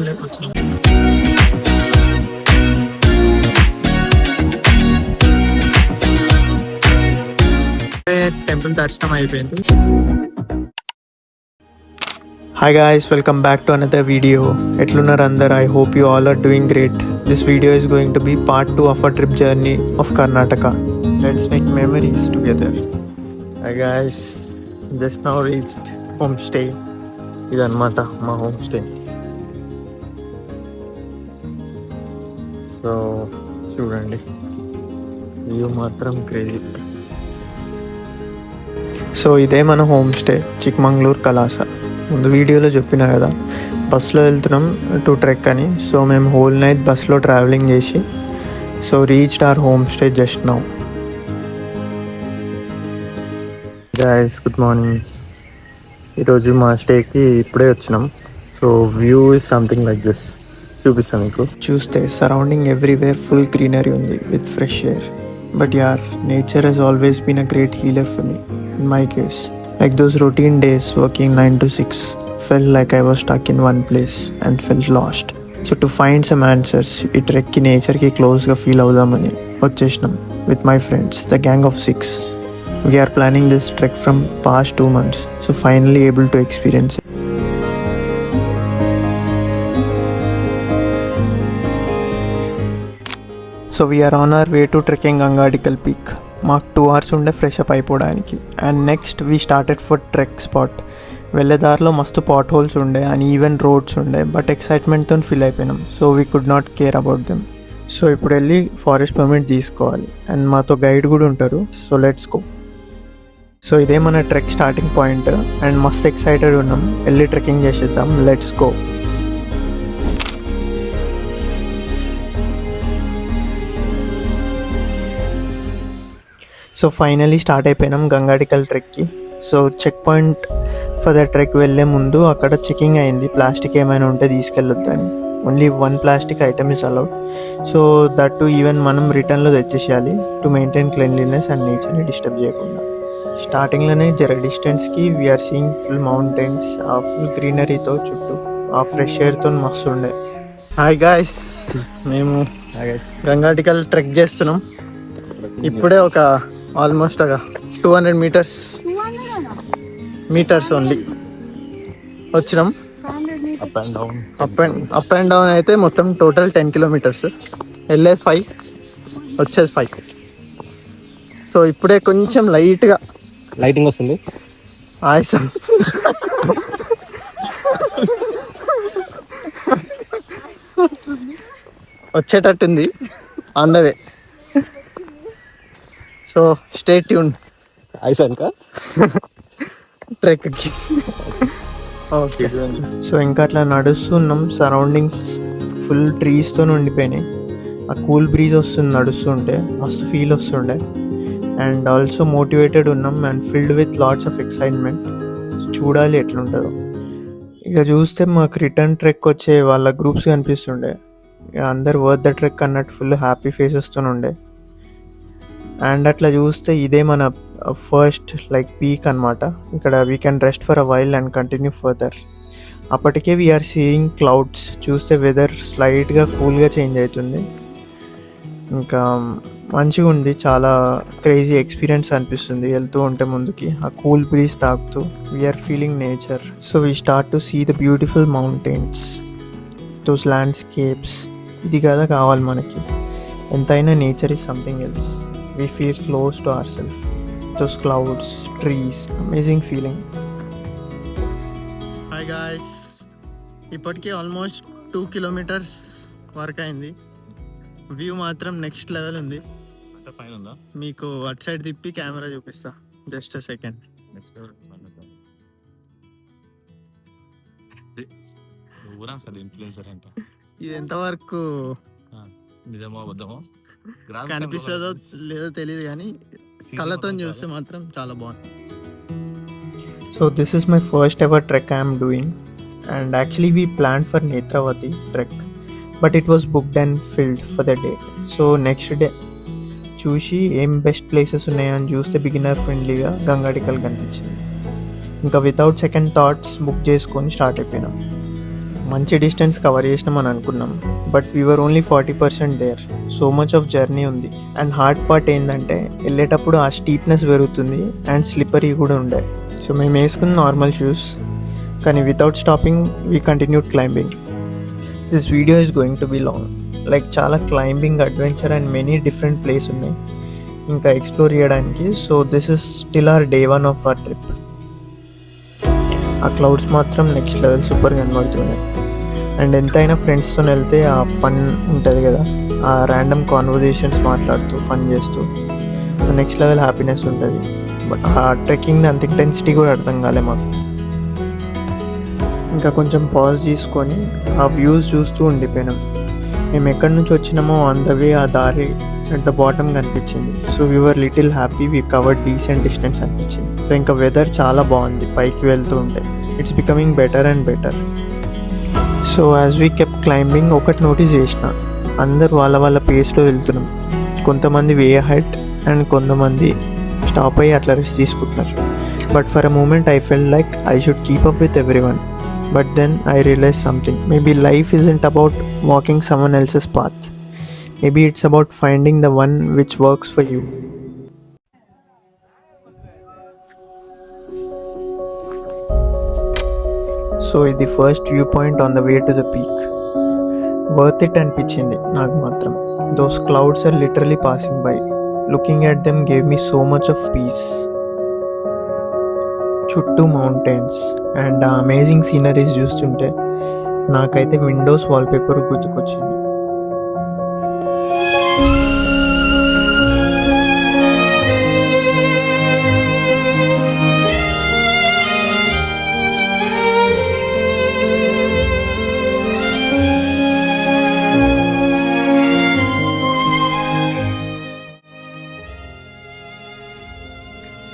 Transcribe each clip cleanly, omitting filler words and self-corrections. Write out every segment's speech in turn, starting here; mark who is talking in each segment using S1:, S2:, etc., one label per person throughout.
S1: వాళ్ళకి వచ్చినాం. టెంపుల్ దర్శనం అయిపోయింది.
S2: Hi guys, welcome back to another video. ఎట్లున్నారు అందరు? I hope you all are doing great. This video is going to be part 2 of our trip journey of Karnataka. Let's make memories together.
S1: Hi guys, just now reached homestay. ఇదన్నమాట మా home stay. So చూడండి, view మాత్రం crazy.
S2: So ఇదే మన home stay, Chikmagalur కలాస. ముందు వీడియోలో చెప్పినా కదా, బస్సులో వెళ్తున్నాం టు ట్రెక్ అని. సో మేము హోల్ నైట్ బస్లో ట్రావెలింగ్ చేసి so reached our home stay just now.
S1: Guys good morning. ఈరోజు మా స్టేకి ఇప్పుడే వచ్చినాం. So view is something like this. చూపిస్తాను మీకు.
S2: చూస్తే సరౌండింగ్ ఎవ్రీవేర్ ఫుల్ గ్రీనరీ ఉంది విత్ ఫ్రెష్ ఎయిర్. బట్ యార్, nature has always been a great healer for me. In my case, like those routine days working 9 to 6 felt like I was stuck in one place and felt lost. So to find some answers, ఈ ట్రెక్కి నేచర్కి క్లోజ్గా feel అవుదామని వచ్చేసినాం with my friends, the gang of 6. We are planning this trek from past 2 months, so finally able to experience it. So we are on our way to trekking Gangadikal Peak. మాకు 2 hours ఉండే fresh up అయిపోవడానికి. And next we started for trek spot. వెళ్ళే దారిలో మస్తు pot holes ఉండే and even roads ఉండే, but ఎక్సైట్మెంట్తో feel అయిపోయినాం. So we could not care about them. So ఇప్పుడు వెళ్ళి ఫారెస్ట్ పర్మిట్ తీసుకోవాలి అండ్ మాతో గైడ్ కూడా ఉంటారు. So let's go. సో ఇదే మన ట్రెక్ స్టార్టింగ్ పాయింట్ అండ్ మస్తు ఎక్సైటెడ్ ఉన్నాం. వెళ్ళి ట్రెక్కింగ్ చేసేద్దాం. Let's go. So finally start అయిపోయినాం గంగాడికల్ ట్రెక్కి. So check point for the trek వెళ్ళే ముందు అక్కడ చెకింగ్ అయింది, ప్లాస్టిక్ ఏమైనా ఉంటే తీసుకెళ్ళొద్దని. Only 1 plastic item is allowed. So that to even మనం రిటర్న్లో తెచ్చేసేయాలి టు మెయింటైన్ క్లెన్లీనెస్ అండ్ నేచర్ని డిస్టర్బ్ చేయకుండా. స్టార్టింగ్లోనే జర డిస్టెన్స్కి వీఆర్ సీయింగ్ ఫుల్ మౌంటైన్స్, ఆ ఫుల్ గ్రీనరీతో చుట్టూ ఆ ఫ్రెష్ ఎయిర్తో మస్తు ఉండే.
S1: హాయ్ గాయస్, మేము గంగాటికల్ ట్రెక్ చేస్తున్నాం. ఇప్పుడే ఒక ఆల్మోస్ట్ ఒక 200 మీటర్స్ ఓన్లీ వచ్చినాం. అప్ అండ్ డౌన్ అయితే మొత్తం టోటల్ 10 కిలోమీటర్స్. వెళ్ళేది 5, వచ్చేది 5. సో ఇప్పుడే కొంచెం లైట్గా
S3: లైటింగ్ వస్తుంది,
S1: ఆయాసం వచ్చేటట్టుంది. On the way. So stay tune
S3: ఐసానుక
S1: ట్రెక్కి. ఓకే.
S2: సో ఇంకా అట్లా నడుస్తున్నాం. Surroundings full ట్రీస్తో ఉండిపోయినాయి. ఆ కూల్ బ్రీజ్ వస్తుంది నడుస్తుంటే, మస్తు ఫీల్ వస్తుండే. అండ్ ఆల్సో మోటివేటెడ్ ఉన్నాం and filled with lots of excitement. చూడాలి ఎట్లుంటుందో. ఇక చూస్తే మాకు రిటర్న్ ట్రెక్ వచ్చే వాళ్ళ గ్రూప్స్ కనిపిస్తుండే. ఇక అందరు వర్త్ ద ట్రెక్ అన్నట్టు ఫుల్ హ్యాపీ ఫేసెస్తో ఉండే. అండ్ అట్లా చూస్తే ఇదే మన ఫస్ట్ లైక్ పీక్ అనమాట. ఇక్కడ we can rest for a while and continue further. అప్పటికే వీఆర్ సీయింగ్ క్లౌడ్స్. చూస్తే వెదర్ స్లైట్గా కూల్గా చేంజ్ అవుతుంది. ఇంకా మంచిగా ఉంది, చాలా క్రేజీ ఎక్స్పీరియన్స్ అనిపిస్తుంది వెళ్తూ ఉంటే ముందుకి. ఆ కూల్ బ్రీజ్ తాకుతూ we're feeling nature. So we start to see the beautiful mountains, those landscapes. ఇది కదా కావాలి మనకి. ఎంతైనా nature is something else. We feel close to ourselves. Those clouds, trees, amazing feeling.
S1: Hi guys, ఇప్పటికీ almost 2 kilometres వరకు అయింది. View మాత్రం next level ఉంది. మీకు అటు సైడ్ తిప్పి కెమెరా చూపిస్తా. Just a second. ఇది ఎంతవరకు కనిపిస్తుందో లేదో తెలియదు, కానీ కళ్ళతో చూస్తే మాత్రం చాలా బాగుంది.
S2: So this is my first ever trek I am doing, and actually we planned for Netravati trek, but it was booked and filled for the day. So next day చూసి ఏం బెస్ట్ ప్లేసెస్ ఉన్నాయని చూస్తే beginner ఫ్రెండ్లీగా గంగాటికల్ కనిపించింది. ఇంకా without second thoughts book చేసుకొని start అయిపోయినాం. మంచి డిస్టెన్స్ కవర్ చేసినామని అనుకున్నాం, but we're only 40% there. So much of journey ఉంది. అండ్ హార్డ్ పార్ట్ ఏంటంటే వెళ్ళేటప్పుడు ఆ స్టీప్నెస్ పెరుగుతుంది అండ్ స్లిప్పరీ కూడా ఉండే. సో మేము వేసుకున్న నార్మల్ షూస్, కానీ without stopping we continued climbing. This video is going to be long. Like చాలా climbing, adventure and many different place ఉన్నాయి ఇంకా ఎక్స్ప్లోర్ చేయడానికి. So this is still our day 1 of our trip. ఆ clouds మాత్రం next level super కనబడుతున్నాయి. అండ్ ఎంతైనా ఫ్రెండ్స్తో వెళ్తే ఆ ఫన్ ఉంటుంది కదా, ఆ ర్యాండమ్ కాన్వర్జేషన్స్ మాట్లాడుతూ ఫన్ చేస్తూ నెక్స్ట్ లెవెల్ హ్యాపీనెస్ ఉంటుంది. బట్ ఆ ట్రెక్కింగ్ అంత ఇంటెన్సిటీ కూడా అర్థం కాలే మాకు. ఇంకా కొంచెం పాజ్ తీసుకొని ఆ వ్యూస్ చూస్తూ ఉండిపోయినాం. మేము ఎక్కడి నుంచి వచ్చినామో ఆన్ ద వే ఆ దారి అట్ ద బాటమ్ కనిపించింది. So we're little happy, we covered decent distance అనిపించింది. సో ఇంకా వెదర్ చాలా బాగుంది పైకి వెళ్తూ ఉంటే. It's becoming better and better. So as we kept climbing ఒకటి నోటీస్ చేసిన, అందరు వాళ్ళ వాళ్ళ పేస్లో వెళ్తున్నాం. కొంతమంది వే హెడ్ అండ్ కొంతమంది స్టాప్ అయ్యి అట్లా రెస్ట్ తీసుకుంటున్నారు. But for a moment I felt like I should keep up with everyone. But then I realized something. Maybe life isn't about walking someone else's path. Maybe it's about finding the one which works for you. So ఇది first view point on the way to the peak. Worth it అనిపించింది నాకు మాత్రం. Those clouds are literally passing by. Looking at them gave me so much of peace. చుట్టూ mountains and ఆ amazing sceneries చూస్తుంటే నాకైతే Windows wallpaper గుర్తుకొచ్చింది.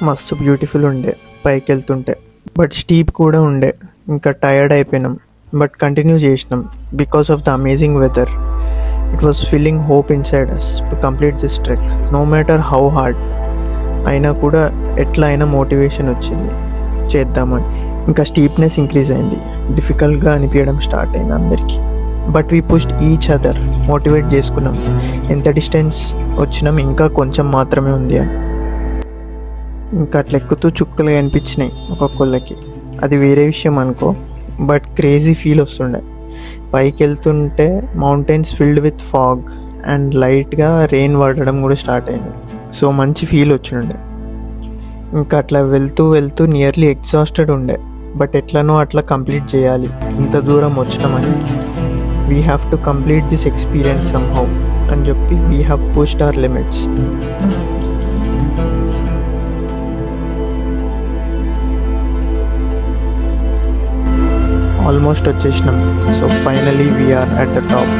S2: మస్తు beautiful ఉండే పైకి వెళ్తుంటే, బట్ స్టీప్ కూడా ఉండే. ఇంకా టయర్డ్ అయిపోయినాం, బట్ కంటిన్యూ చేసినాం because of the amazing weather. It was feeling hope inside us to complete this trek. No matter how hard అయినా కూడా ఎట్లా అయినా మోటివేషన్ వచ్చింది చేద్దామని. ఇంకా స్టీప్నెస్ ఇంక్రీజ్ అయింది, డిఫికల్ట్గా అనిపించడం స్టార్ట్ అయింది అందరికీ. But we pushed each other, motivate చేసుకున్నాం. ఎంత డిస్టెన్స్ వచ్చినాం, ఇంకా కొంచెం మాత్రమే ఉంది అని. ఇంకా అట్లా ఎక్కుతూ చుక్కలు కనిపించినాయి ఒక్కొక్కళ్ళకి. అది వేరే విషయం అనుకో, బట్ క్రేజీ ఫీల్ వస్తుండే. పైకి వెళ్తుంటే mountains filled with fog and లైట్గా రెయిన్ పడడం కూడా స్టార్ట్ అయింది. సో మంచి ఫీల్ వచ్చిండే. ఇంకా అట్లా వెళ్తూ వెళ్తూ నియర్లీ ఎగ్జాస్టెడ్ ఉండే, బట్ ఎట్లనో అట్లా కంప్లీట్ చేయాలి, ఇంత దూరం వచ్చినామని. We have to complete this experience somehow అని చెప్పి we have pushed our limits. Almost వచ్చేసినాం. So finally we're at the top.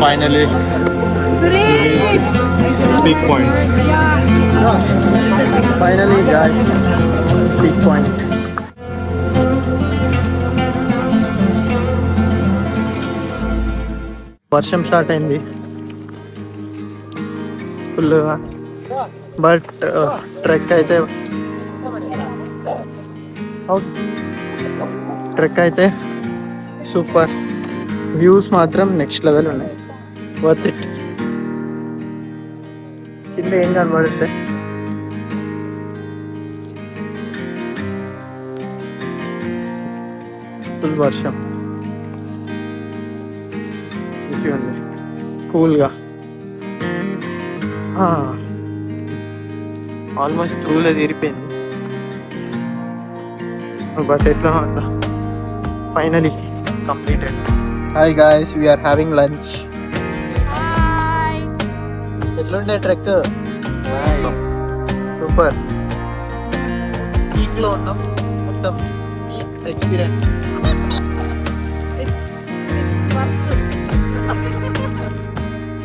S2: Finally peak point. Finally guys, peak point. వర్షం స్టార్ట్ అయింది ఫుల్గా, బట్ ట్రెక్ అయితే సూపర్. వ్యూస్ మాత్రం next level ఉన్నాయి, worth it. కింద ఏం కనబడుతుంది, ఫుల్ వర్షం, కూల్గా. ఆల్మోస్ట్ టూలో తీరిపోయింది, బట్ ఎట్లా అట్లా finally completed. Hi guys, we're having lunch. ఎట్లుండే ట్రెక్? సూపర్. పీక్లో ఉన్నాం, మొత్తం ఎక్స్పీరియన్స్.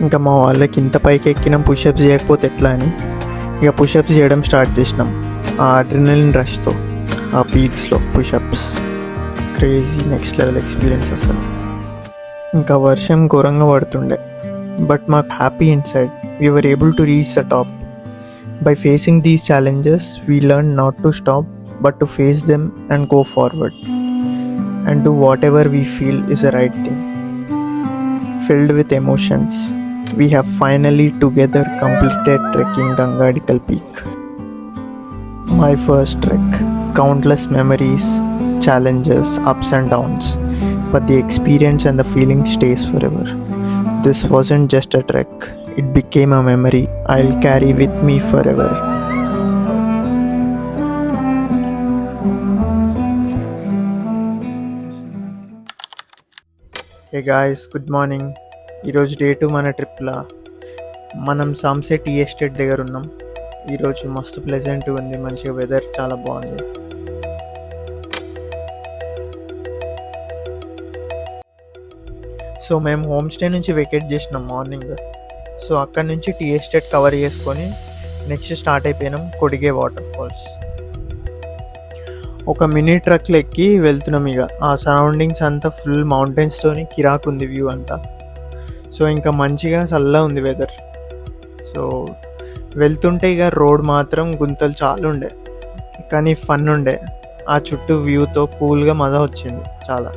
S2: ఇంకా మా వాళ్ళకి ఇంత పైకి ఎక్కినాం, పుషప్స్ చేయకపోతే ఎట్లా అని ఇక పుషప్స్ చేయడం స్టార్ట్ చేసినాం. ఆ అడ్రినలిన్ రష్తో ఆ పీక్స్లో pushups crazy, next level experience అసలు. ఇంకా వర్షం ఘోరంగా పడుతుండే, బట్ మాకు happy inside. We were able to reach the top. By facing these challenges we learn not to stop but to face them and go forward and do whatever we feel is the right thing. Filled with emotions, we have finally together completed trekking Gangadikal Peak. My first trek, countless memories, challenges, ups and downs, but the experience and the feeling stays forever. This wasn't just a trek, it became a memory I'll carry with me forever. Hey guys, good morning. ఈరోజు day 2 మన ట్రిప్లా. మనం సాంసే tea estate దగ్గర ఉన్నాం. ఈరోజు మస్తు pleasant ఉంది, మంచిగా weather చాలా బాగుంది. సో మేము హోమ్ స్టే నుంచి వెకేట్ చేసినాం మార్నింగ్. సో అక్కడి నుంచి టీ ఎస్టేట్ కవర్ చేసుకొని నెక్స్ట్ స్టార్ట్ అయిపోయినాం కొడిగే వాటర్ ఫాల్స్. ఒక మినీ ట్రక్లు ఎక్కి వెళ్తున్నాం. ఇక ఆ సరౌండింగ్స్ అంతా ఫుల్ మౌంటైన్స్తోని కిరాక్ ఉంది వ్యూ అంతా. సో ఇంకా మంచిగా చల్లగా ఉంది వెదర్. సో వెళ్తుంటే ఇక రోడ్ మాత్రం గుంతలు చాలా ఉండే, కానీ ఫన్ ఉండే. ఆ చుట్టూ వ్యూతో కూల్గా మజా వచ్చింది చాలా.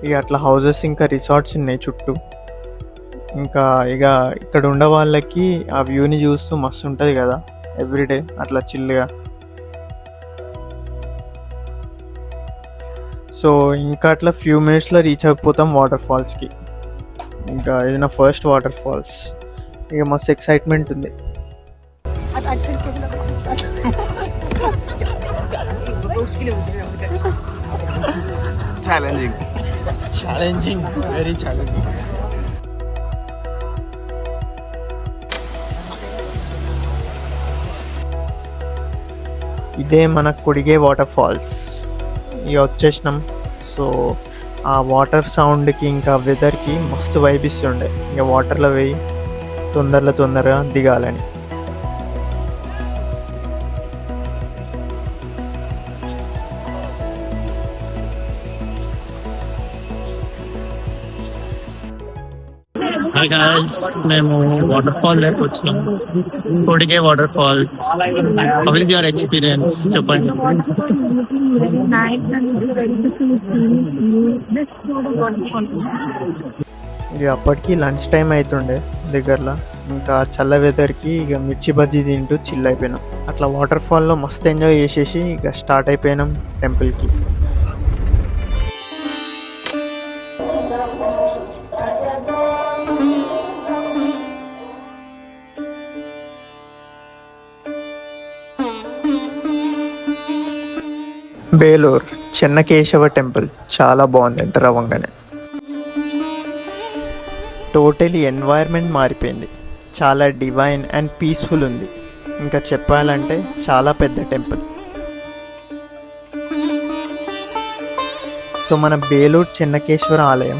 S2: ఇక అట్లా హౌజెస్ ఇంకా రిసార్ట్స్ ఉన్నాయి చుట్టూ. ఇంకా ఇక ఇక్కడ ఉండే వాళ్ళకి ఆ వ్యూని చూస్తూ మస్తు ఉంటుంది కదా ఎవ్రీడే అట్లా చిల్గా. సో ఇంకా అట్లా ఫ్యూ మినిట్స్లో రీచ్ అయిపోతాం వాటర్ ఫాల్స్కి. ఇంకా ఇది నా ఫస్ట్ వాటర్ ఫాల్స్. ఇక మస్తు ఎక్సైట్మెంట్ ఉంది. Challenging, very challenging. ఇదే మన కొడిగే వాటర్ ఫాల్స్. ఇక వచ్చేసినాం. సో ఆ వాటర్ సౌండ్కి ఇంకా వెదర్కి మస్తు వైబ్ ఇస్తుండే. ఇక వాటర్లో పోయి తొందరగా దిగాలని.
S1: హాయ్ గాయ్స్, మేము వాటర్ ఫాల్ లేక వచ్చినాం, Kodige waterfall. How is your experience చెప్పండి.
S2: ఇక అప్పటికి లంచ్ టైం అవుతుండే దగ్గరలో. ఇంకా చల్ల వెదర్కి ఇక మిర్చి బజ్జీ తింటూ చిల్ అయిపోయినాం. అట్లా వాటర్ ఫాల్లో మస్తు ఎంజాయ్ చేసేసి ఇక స్టార్ట్ అయిపోయినాం టెంపుల్కి. బేలూర్ చెన్నకేశవ టెంపుల్ చాలా బాగుంది ఎంటర్ అవ్వగానే. టోటలీ ఎన్వైర్న్మెంట్ మారిపోయింది, చాలా డివైన్ అండ్ పీస్ఫుల్ ఉంది. ఇంకా చెప్పాలంటే చాలా పెద్ద టెంపుల్. సో మన బేలూర్ చెన్నకేశ్వర ఆలయం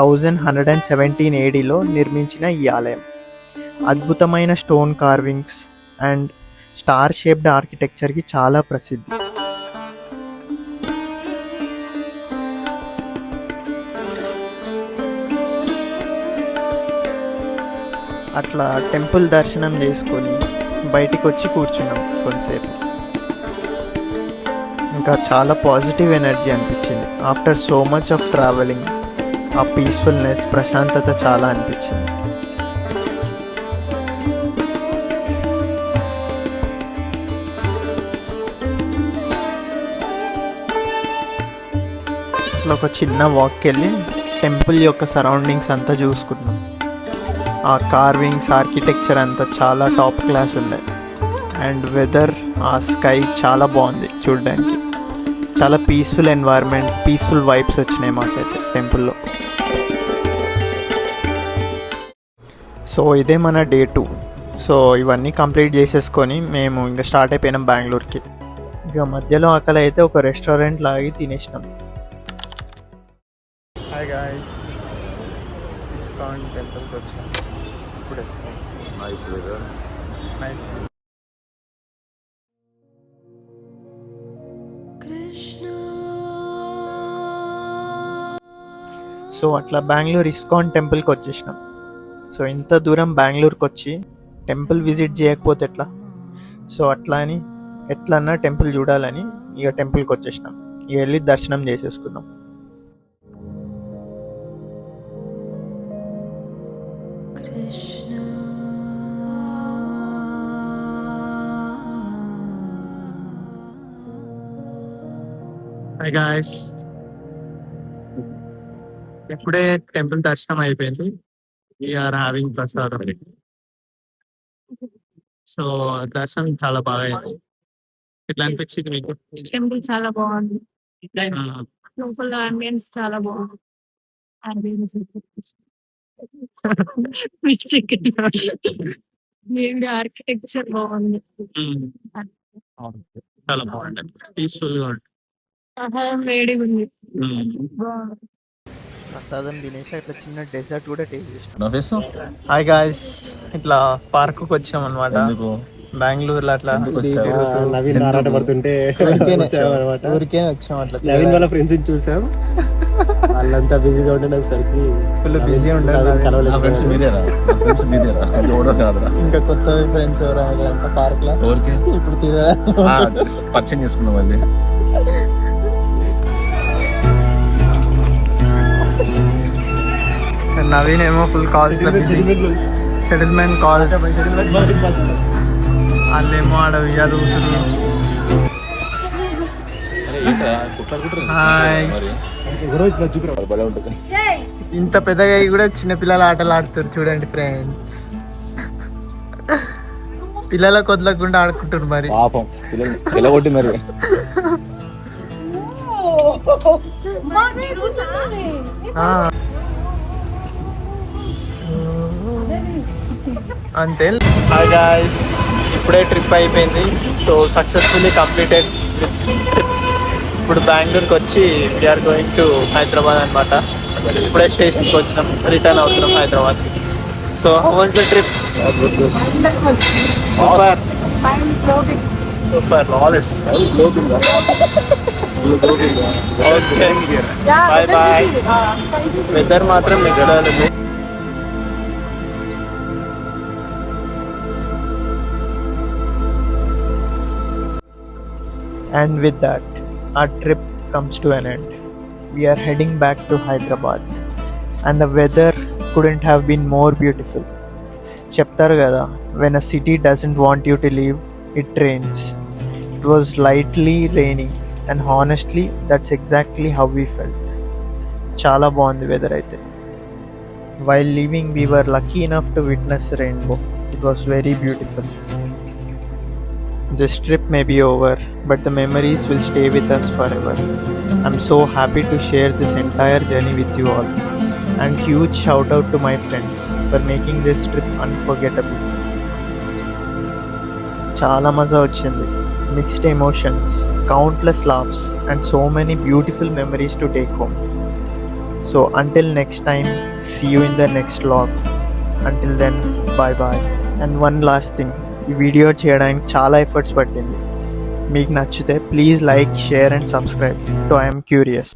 S2: 1117 ADలో నిర్మించిన ఈ ఆలయం అద్భుతమైన stone carvings and star shaped ఆర్కిటెక్చర్కి చాలా ప్రసిద్ధి. అట్లా టెంపుల్ దర్శనం చేసుకొని బయటికి వచ్చి కూర్చున్నాం కొంతసేపు. ఇంకా చాలా పాజిటివ్ ఎనర్జీ అనిపించింది. After so much of travelling ఆ పీస్ఫుల్నెస్, ప్రశాంతత చాలా అనిపించింది. అట్లా ఒక చిన్న వాక్కి వెళ్ళి టెంపుల్ యొక్క సరౌండింగ్స్ అంతా చూసుకున్నాం. ఆ కార్వింగ్స్, ఆర్కిటెక్చర్ అంతా చాలా టాప్ క్లాస్ ఉంది. అండ్ వెదర్, ఆ స్కై చాలా బాగుంది చూడడానికి. చాలా పీస్ఫుల్ ఎన్వైర్న్మెంట్, పీస్ఫుల్ వైబ్స్ వచ్చినాయి మాకైతే టెంపుల్లో. సో ఇదే మన డే 2. సో ఇవన్నీ కంప్లీట్ చేసేసుకొని మేము ఇంకా స్టార్ట్ అయిపోయినాం బెంగళూరుకి. ఇక మధ్యలో ఆకలి అయితే ఒక రెస్టారెంట్ లాగి తినేసినాం. హాయ్ గాయ్స్, ఇస్కాన్ టెంపుల్కి వచ్చాం ఇప్పుడే.
S3: Nice weather,
S2: nice.
S4: Krishna
S2: so అట్లా బెంగళూరు ఇస్కాన్ టెంపుల్కి వచ్చేసినాం. సో ఇంత దూరం బెంగళూరుకి వచ్చి టెంపుల్ విజిట్ చేయకపోతే ఎట్లా? సో అట్లా అని ఎట్లన్నా టెంపుల్ చూడాలని ఇక టెంపుల్కి వచ్చేసినాం. ఇక వెళ్ళి దర్శనం చేసేసుకుందాం.
S1: హాయ్ గాయ్స్, ఇప్పుడే టెంపుల్ దర్శనం అయిపోయింది. వీఆర్ హ్యావింగ్ ప్రసాదం. సో దర్శనం చాలా బాగా అయింది. ఎట్లా అనిపించింది మీకు?
S4: టెంపుల్ చాలా బాగుంది. లోపల అంబియన్స్ చాలా బాగుంది. అంబియన్స్ ఆర్కిటెక్చర్ బాగుంది.
S1: చాలా బాగుంది, పీస్ఫుల్ గా ఉంటుంది.
S4: వేడిగా ఉంది. బాగుంది.
S2: ప్రసాదం తినేసి అట్లా చిన్న డెజర్ట్ కూడా టేస్ట్ చేసినాం.
S3: నవ్వేసు
S2: హాయ్ గాయ్స్, ఇట్లా పార్క్కి వచ్చాం అనమాట.
S3: ఎందుకు
S2: బెంగళూరులో అట్లా
S3: నవీన్ ఆరాట పడుతుంటే
S2: ఊరికేనే వచ్చినాం. అట్లా
S3: నవీన్ వాళ్ళ ఫ్రెండ్స్ చూసాం, వాళ్ళంతా బిజీగా ఉండేసరికి
S2: ఫుల్ బిజీ ఉంటారు. ఇంకా కొత్త ఫ్రెండ్స్ ఎవరు పార్క్ లో ఇప్పుడు
S3: పరిచయం చేసుకున్నాం మళ్ళీ.
S2: నవీన్ ఏమో ఫుల్ కాల్స్ లో బిజీ, సెటిల్మెంట్ కాల్స్. వాళ్ళేమో ఆడ చదువుతున్నారు. హాయ్, ఇంత పెద్దగా అయ్యి కూడా చిన్నపిల్లలు ఆటలు ఆడుతారు చూడండి ఫ్రెండ్స్. పిల్లలకు వదలకుండా ఆడుకుంటారు మరి.
S3: పాపం పిల్లగొట్టి మరి.
S2: అంతే. హాయ్ గాయ్స్, ఇప్పుడే ట్రిప్ అయిపోయింది. So successfully completed trip. ఇప్పుడు బెంగళూరుకి వచ్చి వీఆర్ గోయింగ్ టు హైదరాబాద్ అనమాట. ఇప్పుడే స్టేషన్కి వచ్చినాం, రిటర్న్ అవుతున్నాం Hyderabad. So how was the trip? Super super. Bye bye. Weather మాత్రం నెక్స్ట్ లెవెల్ ఉంది. And with that, our trip comes to an end. We are heading back to Hyderabad, and the weather couldn't have been more beautiful. Cheptaru kada, when a city doesn't want you to leave, it rains. It was lightly raining, and honestly, that's exactly how we felt. Chala bagundi weather aithe. While leaving, we were lucky enough to witness a rainbow. It was very beautiful. This trip may be over, but the memories will stay with us forever. I'm so happy to share this entire journey with you all. And huge shout out to my friends for making this trip unforgettable. Chala maza vachindi. Mixed emotions, countless laughs, and so many beautiful memories to take home. So until next time, see you in the next vlog. Until then, bye bye. And one last thing. ఈ video చేయడానికి చాలా efforts పట్టింది. మీకు నచ్చితే please like, share and subscribe to I'm curious.